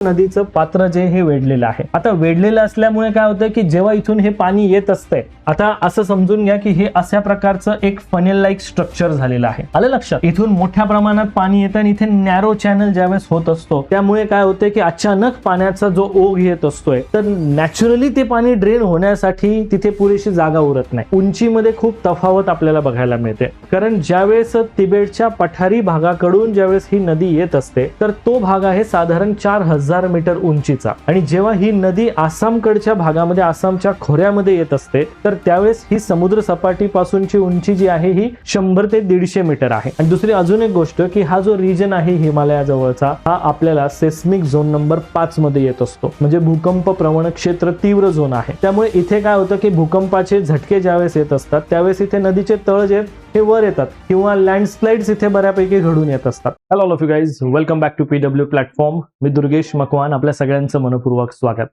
नदीचं पात्र जे हे वेढलेलं आहे. आता वेढलेलं असल्यामुळे काय होतं की जेव्हा इथून हे पाणी येत असतंय, आता असं समजून घ्या की हे अशा प्रकारचं एक फनेल लाईक स्ट्रक्चर झालेलं आहे. आलं लक्षात? इथून मोठ्या प्रमाणात पाणी येतं आणि इथे नॅरो चॅनल ज्यावेळेस होत असतो त्यामुळे काय होतं की अचानक पाण्याचा जो ओघ येत असतोय तर नॅचरली ते पाणी ड्रेन होण्यासाठी तिथे पुरेशी जागा उरत नाही. उंचीमध्ये खूप तफावत आपल्याला बघायला मिळते, कारण ज्यावेळेस तिबेटच्या पठारी भागाकडून ज्यावेळेस ही नदी येत असते तर तो भाग आहे साधारण 4000 मीटर उंचीचा, आणि जेव्हा ही नदी आसामकडच्या भागामध्ये आसामच्या खोऱ्यामध्ये येत असते तर त्यावेळेस ही समुद्र सपाटीपासूनची उंची जी आहे ही 100 ते 150 मीटर आहे. आणि दुसरी अजून एक गोष्ट की हा जो रिजन आहे हिमालयाजवळचा हा आपल्याला सेस्मिक झोन नंबर 5 मध्ये येत असतो, म्हणजे भूकंप प्रवण क्षेत्र तीव्र झोन आहे. त्यामुळे इथे काय होतं की भूकंपाचे झटके ज्यावेळेस येत असतात त्यावेळेस इथे नदीचे तळ जे हे वर येतात किंवा लँडस्लाइड्स इथे बऱ्यापैकी घडून येत असतात. Hello all of you guys, welcome back to PW platform. मी दुर्गेश मकवान, आपल्या सगळ्यांचं मनपूर्वक स्वागत.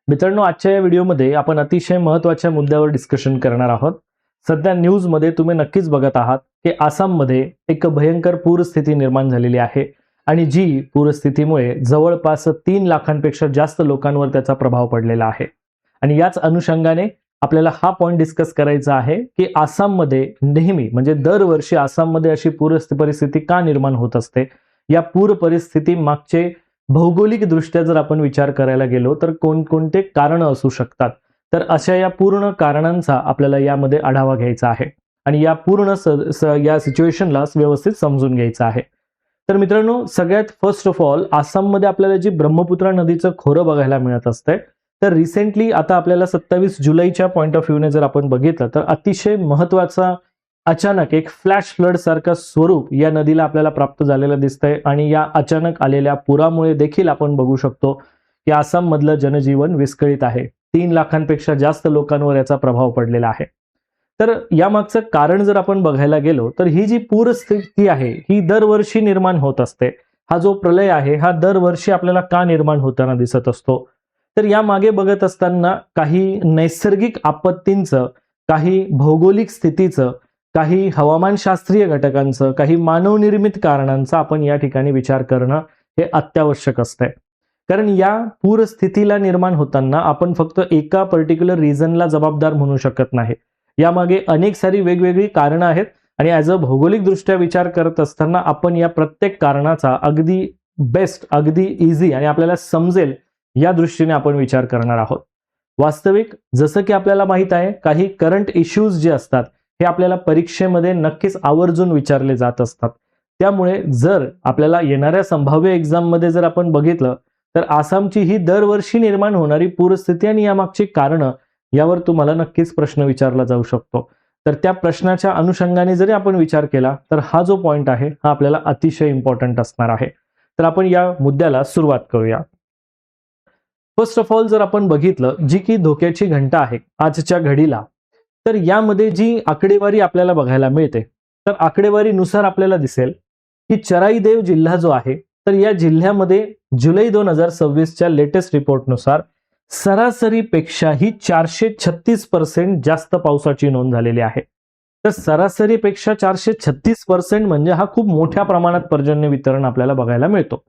मित्रांनो, आजच्या या व्हिडिओमध्ये आपण अतिशय महत्त्वाच्या मुद्द्यावर डिस्कशन करणार आहोत. सध्या न्यूजमध्ये तुम्ही नक्कीच बघत आहात की आसाममध्ये एक भयंकर पूरस्थिती निर्माण झालेली आहे, आणि जी पूरस्थितीमुळे जवळपास 3 लाखांपेक्षा जास्त लोकांवर त्याचा प्रभाव पडलेला आहे. आणि याच अनुषंगाने आपल्याला हा पॉइंट डिस्कस करायचा आहे की आसाममध्ये नेहमी म्हणजे दरवर्षी आसाममध्ये अशी पूर परिस्थिती का निर्माण होत असते. या पूर परिस्थिती मागचे भौगोलिक दृष्ट्या जर आपण विचार करायला गेलो तर कोणकोणते कारण असू शकतात, तर अशा या पूर्ण कारणांचा आपल्याला यामध्ये आढावा घ्यायचा आहे आणि या पूर्ण या सिच्युएशनला व्यवस्थित समजून घ्यायचं आहे. तर मित्रांनो, सगळ्यात फर्स्ट ऑफ ऑल आसाममध्ये आपल्याला जी ब्रह्मपुत्रा नदीचं खोरं बघायला मिळत असते, तर रिसेंटली आता आपल्याला 27 जुलैच्या पॉइंट ऑफ व्ह्यूने जर आपण बघितलं तर अतिशय महत्वाचा अचानक एक फ्लॅश फ्लड सारखं स्वरूप या नदीला आपल्याला प्राप्त झालेलं दिसतंय. आणि या अचानक आलेल्या पुरामुळे देखील आपण बघू शकतो की आसाम मधलं जनजीवन विस्कळीत आहे. 3 लाखांपेक्षा जास्त लोकांवर याचा प्रभाव पडलेला आहे. तर यामागचं कारण जर आपण बघायला गेलो तर ही जी पूरस्थिती आहे ही दरवर्षी निर्माण होत असते. हा जो प्रलय आहे हा दरवर्षी आपल्याला का निर्माण होताना दिसत असतो, तर या मागे बघत असताना काही नैसर्गिक आपत्तींचं, काही भौगोलिक स्थितीचं, काही हवामानशास्त्रीय घटकांचं, काही मानवनिर्मित कारणांचा आपण या ठिकाणी विचार करणं हे अत्यावश्यक असतंय. कारण या पूरस्थितीला निर्माण होताना आपण फक्त एका पर्टिक्युलर रिझनला जबाबदार म्हणू शकत नाही. यामागे अनेक सारी वेगवेगळी कारणं आहेत, आणि ॲज अ भौगोलिक दृष्ट्या विचार करत असताना आपण या प्रत्येक कारणाचा अगदी बेस्ट, अगदी इझी आणि आपल्याला समजेल या दृष्टीने आपण विचार करणार आहोत. वास्तविक जसं की आपल्याला माहित आहे काही करंट इश्यूज जे असतात हे आपल्याला परीक्षेमध्ये नक्कीच आवर्जून विचारले जात असतात. त्यामुळे जर आपल्याला येणाऱ्या संभाव्य एक्झाममध्ये जर आपण बघितलं तर आसामची ही दरवर्षी निर्माण होणारी पूरस्थिती आणि यामागची कारणं यावर तुम्हाला नक्कीच प्रश्न विचारला जाऊ शकतो. तर त्या प्रश्नाच्या अनुषंगाने जरी आपण विचार केला तर हा जो पॉइंट आहे हा आपल्याला अतिशय इम्पॉर्टंट असणार आहे. तर आपण या मुद्द्याला सुरुवात करूया. फर्स्ट ऑफ ऑल जर आपण बघितलं जी की धोक्याची घंटा आहे आजच्या घडीला, तर यामध्ये जी आकडेवारी आपल्याला बघायला मिळते तर आकडेवारीनुसार आपल्याला दिसेल की चराईदेव जिल्हा जो आहे तर या जिल्ह्यामध्ये जुलै 2026च्या लेटेस्ट रिपोर्टनुसार सरासरीपेक्षाही 436% जास्त पावसाची नोंद झालेली आहे. तर सरासरीपेक्षा 436% म्हणजे हा खूप मोठ्या प्रमाणात पर्जन्य वितरण आपल्याला बघायला मिळतो.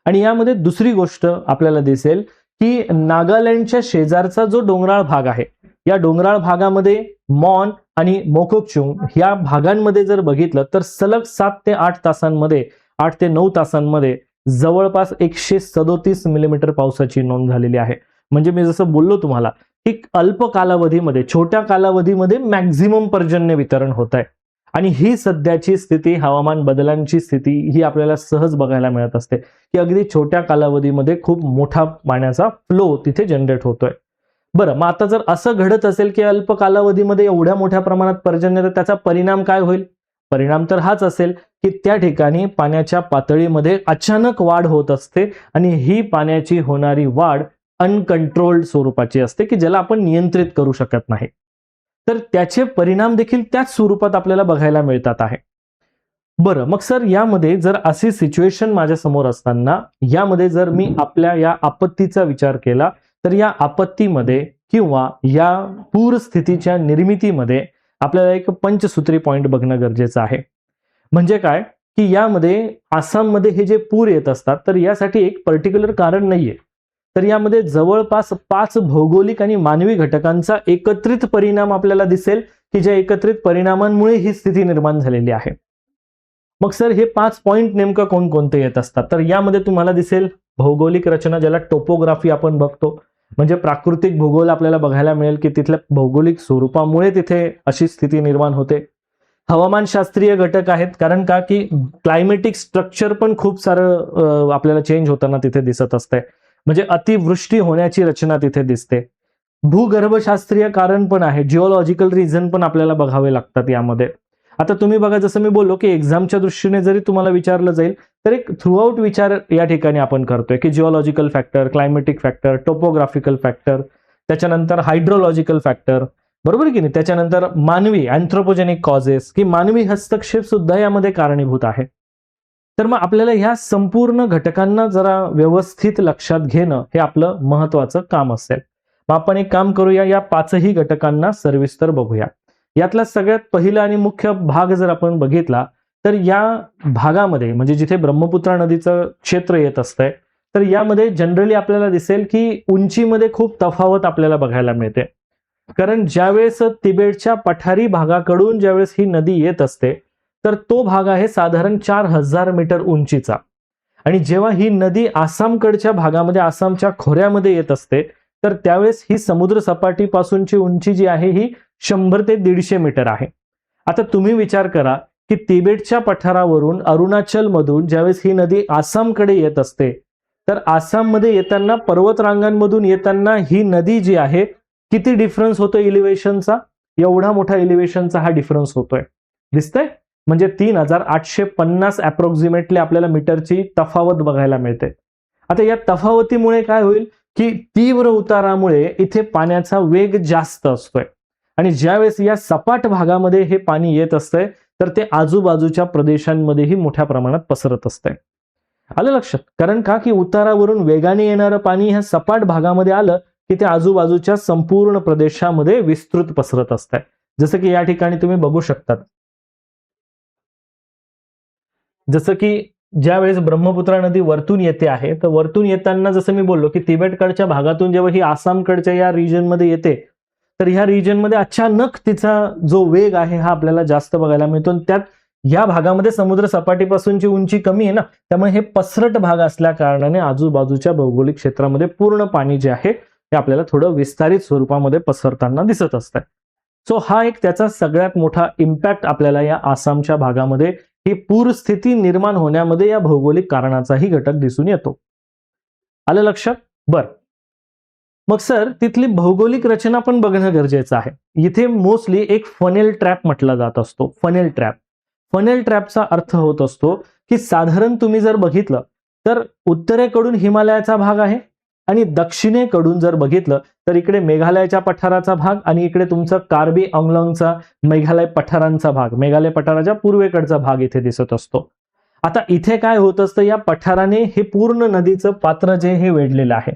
आणि यामध्ये दुसरी गोष्ट आपल्याला दिसेल की नागालँडच्या शेजारचा जो डोंगराळ भाग आहे या डोंगराळ भागामध्ये मॉन आणि मोकोकचुंग या भागांमध्ये जर बघितलं तर सलग 7 ते 8 तासांमध्ये 8 ते 9 तासांमध्ये जवळपास 137 मिलीमीटर पावसाची नोंद झालेली आहे. म्हणजे मी जसं बोललो तुम्हाला की अल्प कालावधीमध्ये, छोट्या कालावधीमध्ये मॅक्झिमम पर्जन्य वितरण होत आहे. आणि ही सध्याची स्थिती, हवामान बदलांची स्थिती ही आपल्याला सहज बघायला मिळत असते की अगदी छोट्या कालावधीमध्ये खूप मोठा पाण्याचा फ्लो तिथे जनरेट होतोय. बरं, मग आता जर असं घडत असेल की अल्प कालावधीमध्ये एवढ्या मोठ्या प्रमाणात पर्जन्य, तर त्याचा परिणाम काय होईल? परिणाम तर हाच असेल की त्या ठिकाणी पाण्याच्या पातळीमध्ये अचानक वाढ होत असते, आणि ही पाण्याची होणारी वाढ अनकंट्रोल्ड स्वरूपाची असते की ज्याला आपण नियंत्रित करू शकत नाही. तर त्याचे परिणाम देखील त्याच स्वरूपात आपल्याला बघायला मिळतात आहे. बरं, मग सर यामध्ये जर अशी सिच्युएशन माझ्या समोर असताना यामध्ये जर मी आपल्या या आपत्तीचा विचार केला तर या आपत्तीमध्ये किंवा या पूरस्थितीच्या निर्मितीमध्ये आपल्याला एक पंचसूत्री पॉइंट बघणं गरजेचं आहे. म्हणजे काय की यामध्ये आसाममध्ये हे जे पूर येत असतात तर यासाठी एक पर्टिक्युलर कारण नाहीये, तर यामध्ये जवळपास 5 भौगोलिक आणि मानवी घटकांचा एकत्रित परिणाम आपल्याला दिसेल, की ज्या एकत्रित परिणामांमुळे ही स्थिती निर्माण झालेली आहे. मग सर हे 5 पॉइंट नेमकं कोणकोणते येत असतात, तर यामध्ये तुम्हाला दिसेल भौगोलिक रचना, ज्याला टोपोग्राफी आपण बघतो, म्हणजे प्राकृतिक भूगोल आपल्याला बघायला मिळेल की तिथल्या भौगोलिक स्वरूपामुळे तिथे अशी स्थिती निर्माण होते. हवामानशास्त्रीय घटक आहेत, कारण का की क्लायमेटिक स्ट्रक्चर पण खूप सारं आपल्याला चेंज होताना तिथे दिसत असते, म्हणजे अतिवृष्टी होण्याची रचना तिथे दिसते. भूगर्भशास्त्रीय कारण पण आहे, जिओलॉजिकल रिझन पण आपल्याला बघावे लागतात यामध्ये. आता तुम्ही बघा, जसं मी बोललो की एक्झामच्या दृष्टीने जरी तुम्हाला विचारलं जाईल तर एक थ्रूआउट विचार या ठिकाणी आपण करतोय की geological factor, climatic factor, topographical factor, त्याच्यानंतर हायड्रोलॉजिकल फॅक्टर, बरोबर की नाही, त्याच्यानंतर मानवी अँथ्रोपोजेनिक कॉजेस, की मानवी हस्तक्षेप सुद्धा यामध्ये कारणीभूत आहे. तर मग आपल्याला ह्या संपूर्ण घटकांना जरा व्यवस्थित लक्षात घेणं हे आपलं महत्वाचं काम असेल. मग आपण एक काम करूया, या 5ही घटकांना सविस्तर बघूया. यातला सगळ्यात पहिला आणि मुख्य भाग जर आपण बघितला तर या भागामध्ये, म्हणजे जिथे ब्रह्मपुत्रा नदीचं क्षेत्र येत असतंय, तर यामध्ये जनरली आपल्याला दिसेल की उंचीमध्ये खूप तफावत आपल्याला बघायला मिळते. कारण ज्यावेळेस तिबेटच्या पठारी भागाकडून ज्यावेळेस ही नदी येत असते तर तो भाग आहे साधारण 4000 मीटर उंचीचा, आणि जेव्हा ही नदी आसामकडच्या भागामध्ये, आसामच्या खोऱ्यामध्ये येत असते तर त्यावेळेस ही समुद्र सपाटीपासूनची उंची जी आहे ही 100 ते 150 मीटर आहे. आता तुम्ही विचार करा की तिबेटच्या पठारावरून, अरुणाचल मधून ज्यावेळेस ही नदी आसामकडे येत असते तर आसाममध्ये येताना, पर्वतरांगांमधून येताना ही नदी जी आहे, किती डिफरन्स होतो इलिव्हेशनचा, एवढा मोठा इलिव्हेशनचा हा डिफरन्स होतोय, दिसतंय, म्हणजे 3850 अप्रॉक्सिमेटली आपल्याला मीटरची तफावत बघायला मिळते. आता या तफावतीमुळे काय होईल की तीव्र उतारामुळे इथे पाण्याचा वेग जास्त असतोय, आणि ज्यावेळेस या सपाट भागामध्ये हे पाणी येत असतंय तर ते आजूबाजूच्या प्रदेशांमध्येही मोठ्या प्रमाणात पसरत असतंय. आलं लक्षात? कारण का की उतारावरून वेगाने येणारं पाणी ह्या सपाट भागामध्ये आलं की ते आजूबाजूच्या संपूर्ण प्रदेशामध्ये विस्तृत पसरत असतंय, जसं की या ठिकाणी तुम्ही बघू शकतात. जसं की ज्यावेळेस ब्रह्मपुत्रा नदी वरतून येते आहे, तर वरतून येताना जसं मी बोललो की तिबेटकडच्या भागातून जेव्हा ही आसामकडच्या या रिजनमध्ये येते तर ह्या रिजनमध्ये अचानक तिचा जो वेग आहे हा आपल्याला जास्त बघायला मिळतो, आणि त्यात या भागामध्ये समुद्र सपाटीपासूनची उंची कमी आहे ना, त्यामुळे हे पसरट भाग असल्या कारणाने आजूबाजूच्या भौगोलिक क्षेत्रामध्ये पूर्ण पाणी जे आहे हे आपल्याला थोडं विस्तारित स्वरूपामध्ये पसरताना दिसत असतं. सो हा एक त्याचा सगळ्यात मोठा इम्पॅक्ट आपल्याला या आसामच्या भागामध्ये ही पूरस्थिती निर्माण होण्यामध्ये या भौगोलिक कारणाचाही घटक दिसून येतो. आलं लक्षात? बर, मग सर तिथली भौगोलिक रचना पण बघणं गरजेचं आहे. इथे मोस्टली एक फनेल ट्रॅप म्हटला जात असतो. फनेल ट्रॅप, फनेल ट्रॅपचा अर्थ होत असतो की साधारण तुम्ही जर बघितलं तर उत्तरेकडून हिमालयाचा भाग आहे, आणि दक्षिणेकडून जर बघितलं तर इकडे मेघालयाच्या पठाराचा भाग, आणि इकडे तुमचं कार्बी आंग्लॉंगचा मेघालय पठारांचा भाग, मेघालय पठाराच्या पूर्वेकडचा भाग इथे दिसत असतो. आता इथे काय होत असतं, या पठाराने हे पूर्ण नदीचं पात्र जे हे वेढलेलं आहे.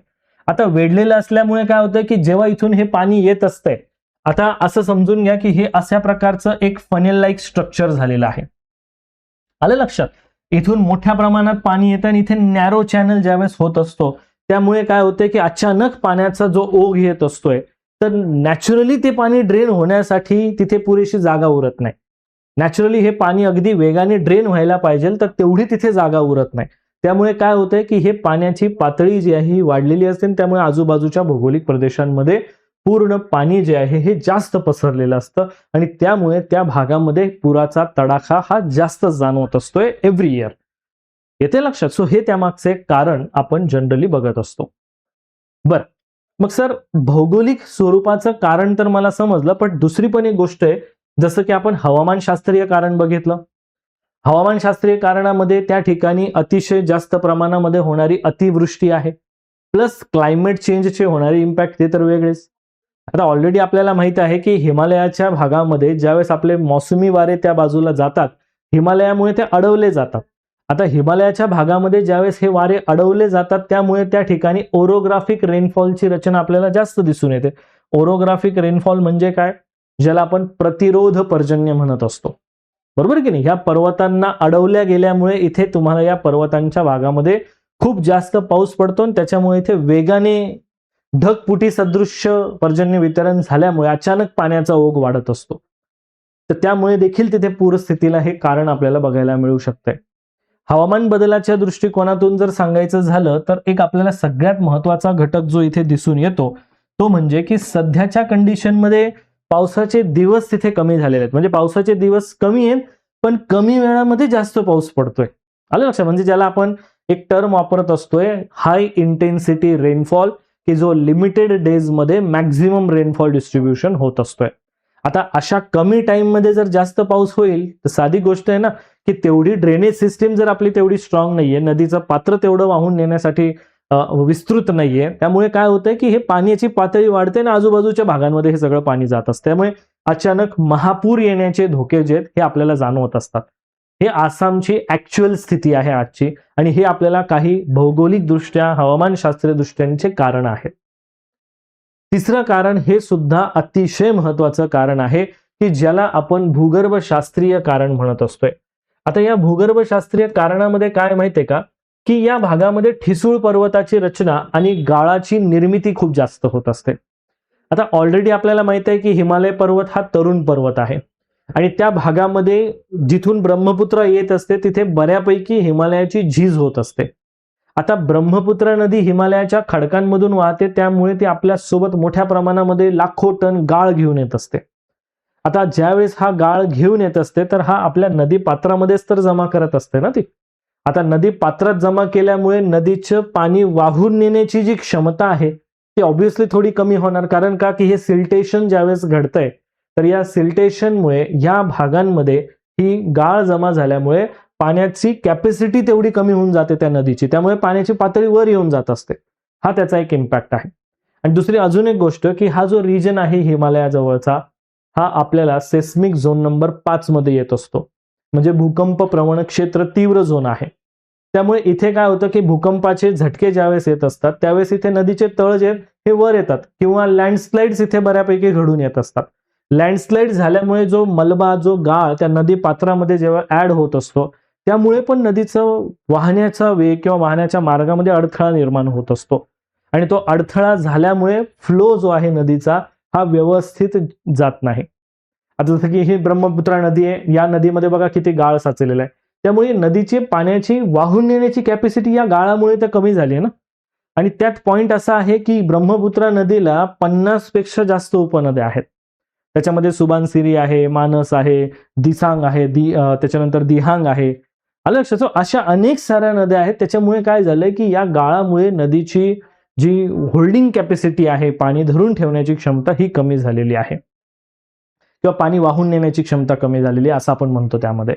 आता वेढलेलं असल्यामुळे काय होतं की जेव्हा इथून हे पाणी येत असतंय, आता असं समजून घ्या की हे अशा प्रकारचं एक फनेल लाईक स्ट्रक्चर झालेलं आहे. आलं लक्षात? इथून मोठ्या प्रमाणात पाणी येतं आणि इथे नॅरो चॅनल ज्यावेळेस होत असतो त्यामुळे काय होतंय की अचानक पाण्याचा जो ओघ येत असतोय तर नॅचरली ते पाणी ड्रेन होण्यासाठी तिथे पुरेशी जागा उरत नाही. नॅचरली हे पाणी अगदी वेगाने ड्रेन व्हायला पाहिजे तर तेवढी तिथे जागा उरत नाही. त्यामुळे काय होतंय की हे पाण्याची पातळी जी आहे ही वाढलेली असते, त्यामुळे आजूबाजूच्या भौगोलिक प्रदेशांमध्ये पूर्ण पाणी जे आहे हे जास्त पसरलेलं असतं, आणि त्यामुळे त्या भागामध्ये पुराचा तडाखा हा जास्त जाणवत असतोय एव्हरी इयर. येते लक्षात? सो हे त्यामागचे एक कारण आपण जनरली बघत असतो. बर, मग सर भौगोलिक स्वरूपाचं कारण तर मला समजलं, पण दुसरी पण एक गोष्ट आहे, जसं की आपण हवामानशास्त्रीय कारण बघितलं. हवामानशास्त्रीय कारणामध्ये त्या ठिकाणी अतिशय जास्त प्रमाणामध्ये होणारी अतिवृष्टी आहे, प्लस क्लायमेट चेंजचे होणारे इम्पॅक्ट ते तर वेगळेच. आता ऑलरेडी आपल्याला माहित आहे की हिमालयाच्या भागामध्ये ज्यावेळेस आपले मौसमी वारे त्या बाजूला जातात, हिमालयामुळे ते अडवले जातात. आता हिमालयाच्या भागामध्ये ज्यावेळेस हे वारे अडवले जातात त्यामुळे त्या ठिकाणी ओरोग्राफिक रेनफॉलची रचना आपल्याला जास्त दिसून येते. ओरोग्राफिक रेनफॉल म्हणजे काय? ज्याला आपण प्रतिरोध पर्जन्य म्हणत असतो. बरोबर की नाही? ह्या पर्वतांना अडवल्या गेल्यामुळे इथे तुम्हाला या पर्वतांच्या भागामध्ये खूप जास्त पाऊस पडतो आणि त्याच्यामुळे इथे वेगाने ढगफुटी सदृश्य पर्जन्य वितरण झाल्यामुळे अचानक पाण्याचा ओघ वाढत असतो. तर त्यामुळे देखील तिथे पूरस्थितीला हे कारण आपल्याला बघायला मिळू शकतंय. हवामान बदलाच्या दृष्टिकोनातून जर सांगायचं झालं तर एक आपल्याला सगळ्यात महत्वाचा घटक जो इथे दिसून येतो तो म्हणजे की सध्याच्या कंडिशनमध्ये पावसाचे दिवस तिथे कमी झालेले आहेत. म्हणजे पावसाचे दिवस कमी आहेत पण कमी वेळामध्ये जास्त पाऊस पडतोय. आलं लक्षात? म्हणजे ज्याला आपण एक टर्म वापरत असतोय हाय इंटेन्सिटी रेनफॉल, की जो लिमिटेड डेज मध्ये मॅक्झिमम रेनफॉल डिस्ट्रीब्युशन होत असतोय. आता अशा कमी टाइम मध्ये जर जास्त पाऊस होईल तर साधी गोष्ट आहे ना की तेवढी ड्रेनेज सिस्टीम जर आपली तेवढी स्ट्रॉंग नाहीये, नदीचं पात्र तेवढं वाहून नेण्यासाठी विस्तृत नाहीये, त्यामुळे काय होतंय की हे पाण्याची पातळी वाढते आणि आजूबाजूच्या भागांमध्ये हे सगळं पाणी जात असतं. त्यामुळे अचानक महापूर येण्याचे धोके जे आहेत हे आपल्याला जाणवत असतात. हे आसामची ऍक्च्युअल स्थिती आहे आजची आणि हे आपल्याला काही भौगोलिक दृष्ट्या हवामानशास्त्रीय दृष्ट्यांचे कारण आहे. तिसरं कारण हे सुद्धा अतिशय महत्वाचं कारण आहे की ज्याला आपण भूगर्भशास्त्रीय कारण म्हणत असतोय. आता या भूगर्भशास्त्रीय कारणामध्ये काय माहितीये का की या भागामध्ये ठिसूळ पर्वताची रचना आणि गाळाची निर्मिती खूप जास्त होत असते. आता ऑलरेडी आपल्याला माहित आहे की हिमालय पर्वत हा तरुण पर्वत आहे आणि त्या भागामध्ये जिथून ब्रह्मपुत्र येत असते तिथे बऱ्यापैकी हिमालयाची झीज होत असते. आता ब्रह्मपुत्र नदी हिमालयाच्या खडकांमधून वाहते त्यामुळे ती आपल्या सोबत मोठ्या प्रमाणामध्ये लाखो टन गाळ घेऊन येत असते. आता ज्यावेळेस हा गाळ घेऊन येत असते तर हा आपल्या नदी पात्रामध्येच तर जमा करत असते ना ती. आता नदी पात्रात जमा केल्यामुळे नदीचं पाणी वाहून नेण्याची जी क्षमता आहे ती ऑब्व्हियसली थोडी कमी होणार. कारण का की हे सिल्टेशन ज्यावेळेस घडतंय तर या सिल्टेशनमुळे या भागांमध्ये ही गाळ जमा झाल्यामुळे पाण्याची कॅपॅसिटी तेवढी कमी होऊन जाते त्या नदीची, त्यामुळे पाण्याची पातळी वर येऊन जात असते. हा त्याचा एक इम्पॅक्ट आहे. आणि दुसरी अजून एक गोष्ट की हा जो रिजन आहे हिमालयाजवळचा हा आपल्याला सेस्मिक झोन नंबर 5 मध्ये येत असतो. म्हणजे भूकंप प्रवण क्षेत्र तीव्र झोन आहे. त्यामुळे इथे काय होतं की भूकंपाचे झटके ज्यावेळेस येत असतात त्यावेळेस इथे नदीचे तळ जे हे वर येतात किंवा लँडस्लाइड्स इथे बऱ्यापैकी घडून येत असतात. लँडस्लाइड झाल्यामुळे जो मलबा जो गाळ त्या नदी पात्रामध्ये जेव्हा ऍड होत असतो त्यामुळे पण नदीचं वाहण्याचा वेग किंवा वाहण्याच्या मार्गामध्ये अडथळा निर्माण होत असतो आणि तो अडथळा झाल्यामुळे फ्लो जो आहे नदीचा हा व्यवस्थित जात नाही. आता जसं की ही ब्रह्मपुत्रा नदी आहे, या नदीमध्ये बघा किती गाळ साचलेला आहे. त्यामुळे नदीची पाण्याची वाहून नेण्याची कॅपॅसिटी या गाळामुळे तर कमी झाली आहे ना. आणि त्यात पॉइंट असा आहे की ब्रह्मपुत्रा नदीला 50 पेक्षा जास्त उपनद्या आहेत. त्याच्यामध्ये सुबानसिरी आहे, मानस आहे, दिसांग आहे, त्याच्यानंतर दिहांग आहे. आलं लक्षात? अशा अनेक साऱ्या नद्या आहेत. त्याच्यामुळे काय झालंय की या गाळामुळे नदीची जी होल्डिंग कॅपॅसिटी आहे, पाणी धरून ठेवण्याची क्षमता ही कमी झालेली आहे किंवा पाणी वाहून नेण्याची क्षमता कमी झालेली आहे असं आपण म्हणतो. त्यामध्ये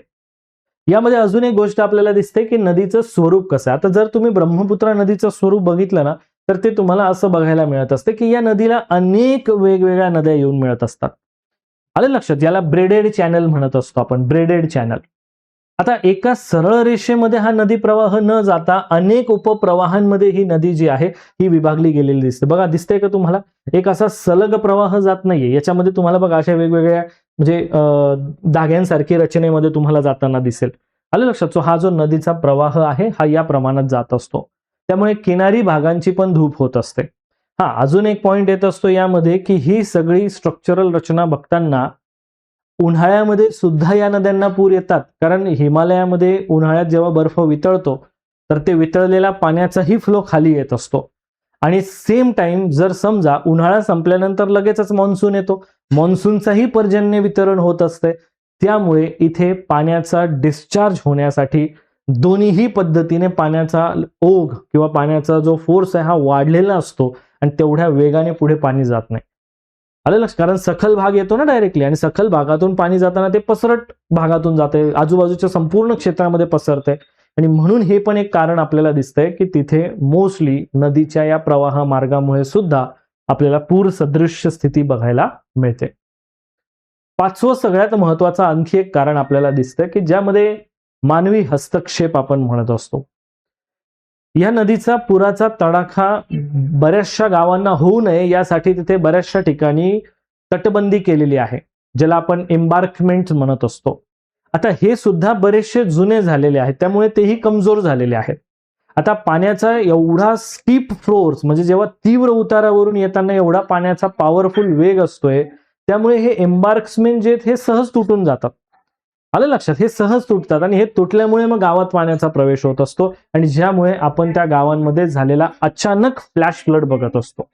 यामध्ये अजून एक गोष्ट आपल्याला दिसते की नदीचं स्वरूप कसं आहे. आता जर तुम्ही ब्रह्मपुत्रा नदीचं स्वरूप बघितलं ना तर ते तुम्हाला असं बघायला मिळत असते की या नदीला अनेक वेगवेगळ्या नद्या येऊन मिळत असतात. आलं लक्षात? याला ब्रेडेड चॅनल म्हणत असतो आपण, ब्रेडेड चॅनल. आता एका सरळ रेषेमध्ये हा नदी प्रवाह न जाता अनेक उपप्रवाहांमध्ये ही नदी जी आहे ही विभागली गेलेली दिसते. बघा दिसते का तुम्हाला? एक असा सलग प्रवाह जात नाहीये याच्यामध्ये, तुम्हाला बघा अशा वेगवेगळ्या म्हणजे धाग्यांसारखी रचनेमध्ये तुम्हाला जाताना दिसेल. आलं लक्षात? सो हा जो नदीचा प्रवाह आहे हा या प्रमाणात जात असतो. त्यामुळे किनारी भागांची पण धूप होत असते. हा अजून एक पॉइंट येत असतो यामध्ये की ही सगळी स्ट्रक्चरल रचना बघताना उन्हाळ्यामध्ये सुद्धा या नद्यांना पूर येतात. कारण हिमालयामध्ये उन्हाळ्यात जेव्हा बर्फ वितळतो तर ते वितळलेला पाण्याचाही फ्लो खाली येत असतो आणि सेम टाइम जर समजा उन्हाळा संपल्यानंतर लगेचच मान्सून येतो, मान्सूनचाही पर्जन्य वितरण होत असते. त्यामुळे इथे पाण्याचा डिस्चार्ज होण्यासाठी दोन्हीही पद्धतीने पाण्याचा ओघ किंवा पाण्याचा जो फोर्स आहे हा वाढलेला असतो आणि तेवढ्या वेगाने पुढे पाणी जात नाही. आलं लक्षात? कारण सखल भाग येतो ना डायरेक्टली आणि सखल भागातून पाणी जाताना ते पसरट भागातून जाते, आजूबाजूच्या संपूर्ण क्षेत्रामध्ये पसरते आणि म्हणून हे पण एक कारण आपल्याला दिसतंय की तिथे मोस्टली नदीच्या या प्रवाह मार्गामुळे सुद्धा आपल्याला पूर सदृश्य स्थिती बघायला मिळते. पाचवं सगळ्यात महत्वाचं आणखी एक कारण आपल्याला दिसतंय की ज्यामध्ये मानवी हस्तक्षेप आपण म्हणत असतो. या नदीचा पुराचा तडाखा बऱ्याचशा गावांना होऊ नये यासाठी तिथे बऱ्याचशा ठिकाणी तटबंदी केलेली आहे, ज्याला आपण एम्बार्कमेंट म्हणत असतो. आता हे सुद्धा बरेचसे जुने झालेले आहेत, त्यामुळे तेही कमजोर झालेले आहेत. आता पाण्याचा एवढा स्टीप फ्लोर्स, म्हणजे जेव्हा तीव्र उतारावरून येताना एवढा पाण्याचा पॉवरफुल वेग असतोय, त्यामुळे हे एम्बार्क्समेंट जे हे सहज तुटून जातात. आलं लक्षात, हे सहज तुटतात आणि हे तुटल्यामुळे मग गावात पाण्याचा प्रवेश होत असतो आणि ज्यामुळे आपण त्या गावांमध्ये झालेला अचानक फ्लॅश फ्लड बघत असतो.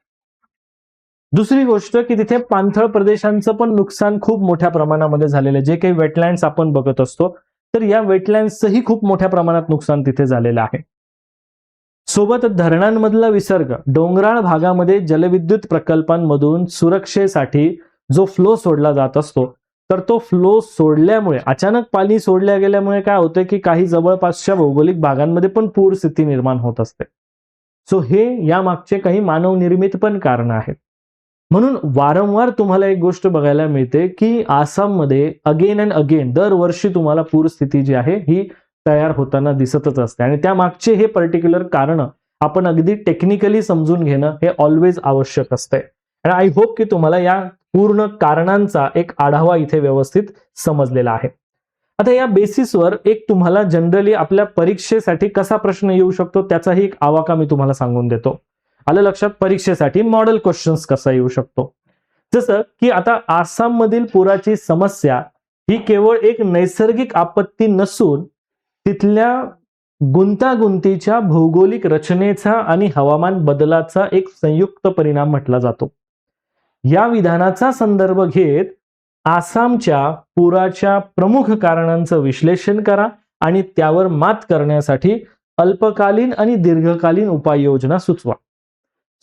दुसरी गोष्ट की तिथे पाणथळ प्रदेशांचं पण नुकसान खूप मोठ्या प्रमाणामध्ये झालेलं आहे. जे काही वेटलँड्स आपण बघत असतो, तर या वेटलँड्सचंही खूप मोठ्या प्रमाणात नुकसान तिथे झालेलं आहे. सोबत धरणांमधला विसर्ग, डोंगराळ भागामध्ये जलविद्युत प्रकल्पांमधून सुरक्षेसाठी जो फ्लो सोडला जात असतो, तर तो फ्लो सोडल्यामुळे, अचानक पाणी सोडल्या गेल्यामुळे काय होतं की काही जवळपासच्या भौगोलिक भागांमध्ये पण पूर स्थिती निर्माण होत असते. सो हे यामागचे काही मानवनिर्मित पण कारण आहेत. म्हणून वारंवार तुम्हाला एक गोष्ट बघायला मिळते की आसाममध्ये अगेन अँड अगेन दरवर्षी तुम्हाला पूरस्थिती जी आहे ही तयार होताना दिसतच असते आणि त्या मागचे हे पर्टिक्युलर कारण आपण अगदी टेक्निकली समजून घेणं हे ऑलवेज आवश्यक असते. आणि आय होप की तुम्हाला या पूर्ण कारणांचा एक आढावा इथे व्यवस्थित समजलेला आहे. आता या बेसिसवर एक तुम्हाला जनरली आपल्या परीक्षेसाठी कसा प्रश्न येऊ शकतो त्याचाही एक आवाका मी तुम्हाला सांगून देतो. आलं लक्षात, परीक्षेसाठी मॉडेल क्वेश्चन्स कसा येऊ शकतो. जसं की आता आसाममधील पुराची समस्या ही केवळ एक नैसर्गिक आपत्ती नसून तिथल्या गुंतागुंतीच्या भौगोलिक रचनेचा आणि हवामान बदलाचा एक संयुक्त परिणाम म्हटला जातो. या विधानाचा संदर्भ घेत आसामच्या पुराच्या प्रमुख कारणांचं विश्लेषण करा आणि त्यावर मात करण्यासाठी अल्पकालीन आणि दीर्घकालीन उपाययोजना सुचवा.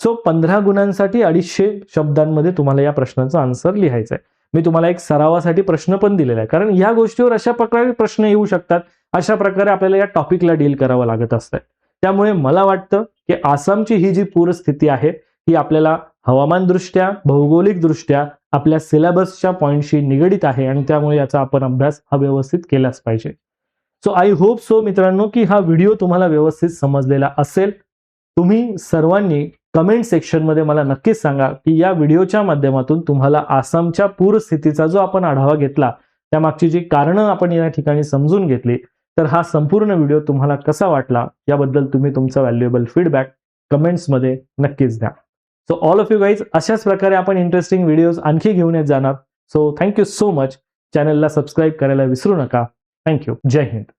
सो 15 गुणांसाठी 250 शब्दांमध्ये तुम्हाला या प्रश्नाचा आन्सर लिहायचा आहे. मी तुम्हाला एक सरावासाठी प्रश्न पण दिलेला आहे, कारण या गोष्टीवर अशा प्रकारे प्रश्न येऊ शकतात, अशा प्रकारे आपल्याला या टॉपिकला डील करावं लागत असतं. त्यामुळे मला वाटतं की आसामची ही जी पूरस्थिती आहे ही आपल्याला हवामानदृष्ट्या, भौगोलिकदृष्ट्या आपल्या सिलेबसच्या पॉईंटशी निगडीत आहे आणि त्यामुळे याचा आपण अभ्यास हा व्यवस्थित केलाच पाहिजे. सो आय होप सो मित्रांनो की हा व्हिडिओ तुम्हाला व्यवस्थित समजलेला असेल. तुम्ही सर्वांनी कमेंट सेक्शनमध्ये मला नक्कीच सांगा की या व्हिडिओच्या माध्यमातून तुम्हाला आसामच्या पूरस्थितीचा जो आपण आढावा घेतला त्यामागची जी कारणं आपण या ठिकाणी समजून घेतली, तर हा संपूर्ण व्हिडिओ तुम्हाला कसा वाटला याबद्दल तुम्ही तुमचा व्हॅल्युएबल फीडबॅक कमेंट्समध्ये नक्कीच द्या. So all of you guys, अशाच प्रकारे आपण इंटरेस्टिंग व्हिडिओज आणखी घेऊन येत जाणार. So thank you so much. चॅनलला सबस्क्राईब करायला विसरू नका. थँक्यू. जय हिंद.